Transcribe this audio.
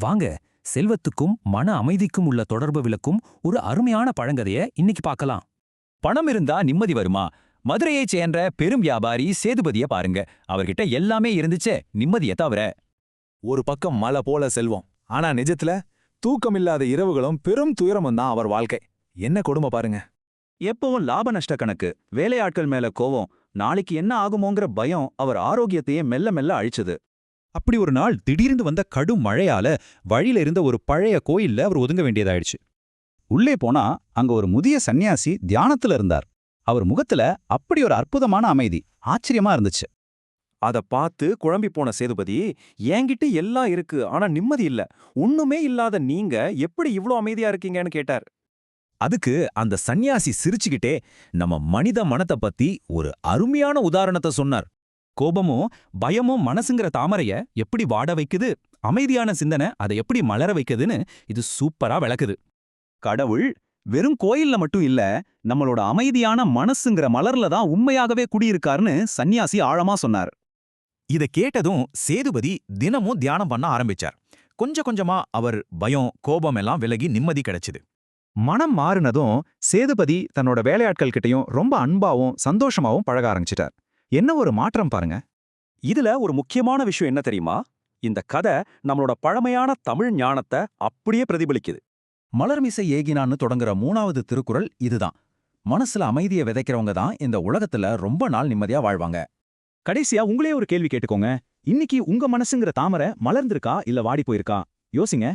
வாங்க, செல்வத்துக்கும் மன அமைதிக்கும் உள்ள தொடர்பு விளக்கும் ஒரு அருமையான பழங்கதைய இன்னைக்கு பார்க்கலாம். பணம் இருந்தா நிம்மதி வருமா? மதுரையைச் சேர்ந்த பெரும் வியாபாரி சேதுபதிய பாருங்க. அவர்கிட்ட எல்லாமே இருந்துச்சே, நிம்மதிய தவிர. ஒரு பக்கம் மலை போல செல்வம், ஆனா நிஜத்துல தூக்கமில்லாத இரவுகளும் பெரும் துயரமும் தான் அவர் வாழ்க்கை. என்ன கொடுமை பாருங்க. எப்பவும் லாப நஷ்ட கணக்கு, வேலையாட்கள் மேல கோவம், நாளைக்கு என்ன ஆகுமோங்கிற பயம் அவர் ஆரோக்கியத்தையே மெல்ல மெல்ல அழிச்சுது. அப்படி ஒரு நாள் திடீர்னு வந்த கடும் மழையால வழியில இருந்த ஒரு பழைய கோயில்ல அவர் ஒதுங்க வேண்டியதாயிடுச்சு. உள்ளே போனா அங்க ஒரு முதிய சன்னியாசி தியானத்துல இருந்தார். அவர் முகத்துல அப்படி ஒரு அற்புதமான அமைதி, ஆச்சரியமா இருந்துச்சு. அத பார்த்து குழம்பி போன சேதுபதி, என்கிட்ட எல்லாம் இருக்கு ஆனா நிம்மதி இல்ல, ஒண்ணுமே இல்லாத நீங்க எப்படி இவ்ளோ அமைதியா இருக்கீங்கன்னு கேட்டார். அதுக்கு அந்த சந்நியாசி சிரிச்சுக்கிட்டே நம்ம மனித மனத்தை பத்தி ஒரு அருமையான உதாரணத்தை சொன்னார். கோபமும் பயமும் மனசுங்கிற தாமரைய எப்படி வாட வைக்குது, அமைதியான சிந்தனை அதை எப்படி மலர வைக்குதுன்னு இது சூப்பரா விளக்குது. கடவுள் வெறும் கோயில்ல மட்டும் இல்ல, நம்மளோட அமைதியான மனசுங்கிற மலர்ல தான் உண்மையாகவே குடியிருக்காருன்னு சன்னியாசி ஆழமா சொன்னார். இத கேட்டதும் சேதுபதி தினமும் தியானம் பண்ண ஆரம்பிச்சார். கொஞ்சம் கொஞ்சமா அவர் பயம், கோபம் எல்லாம் விலகி நிம்மதி கிடைச்சுது. மனம் மாறினதும் சேதுபதி தன்னோட வேலையாட்கள் கிட்டயும் ரொம்ப அன்பாவும் சந்தோஷமாவும் பழக ஆரம்பிச்சிட்டார். என்ன ஒரு மாற்றம் பாருங்க. இதுல ஒரு முக்கியமான விஷயம் என்ன தெரியுமா? இந்த கதை நம்மளோட பழமையான தமிழ் ஞானத்தை அப்படியே பிரதிபலிக்குது. மலர்மிசை ஏகினான்னு தொடங்குற 3வது திருக்குறள் இதுதான். மனசுல அமைதியை விதைக்கிறவங்க தான் இந்த உலகத்துல ரொம்ப நாள் நிம்மதியா வாழ்வாங்க. கடைசியா உங்களே ஒரு கேள்வி கேட்டுக்கோங்க. இன்னைக்கு உங்க மனசுங்கிற தாமரை மலர்ந்திருக்கா இல்ல வாடி போயிருக்கா? யோசிங்க.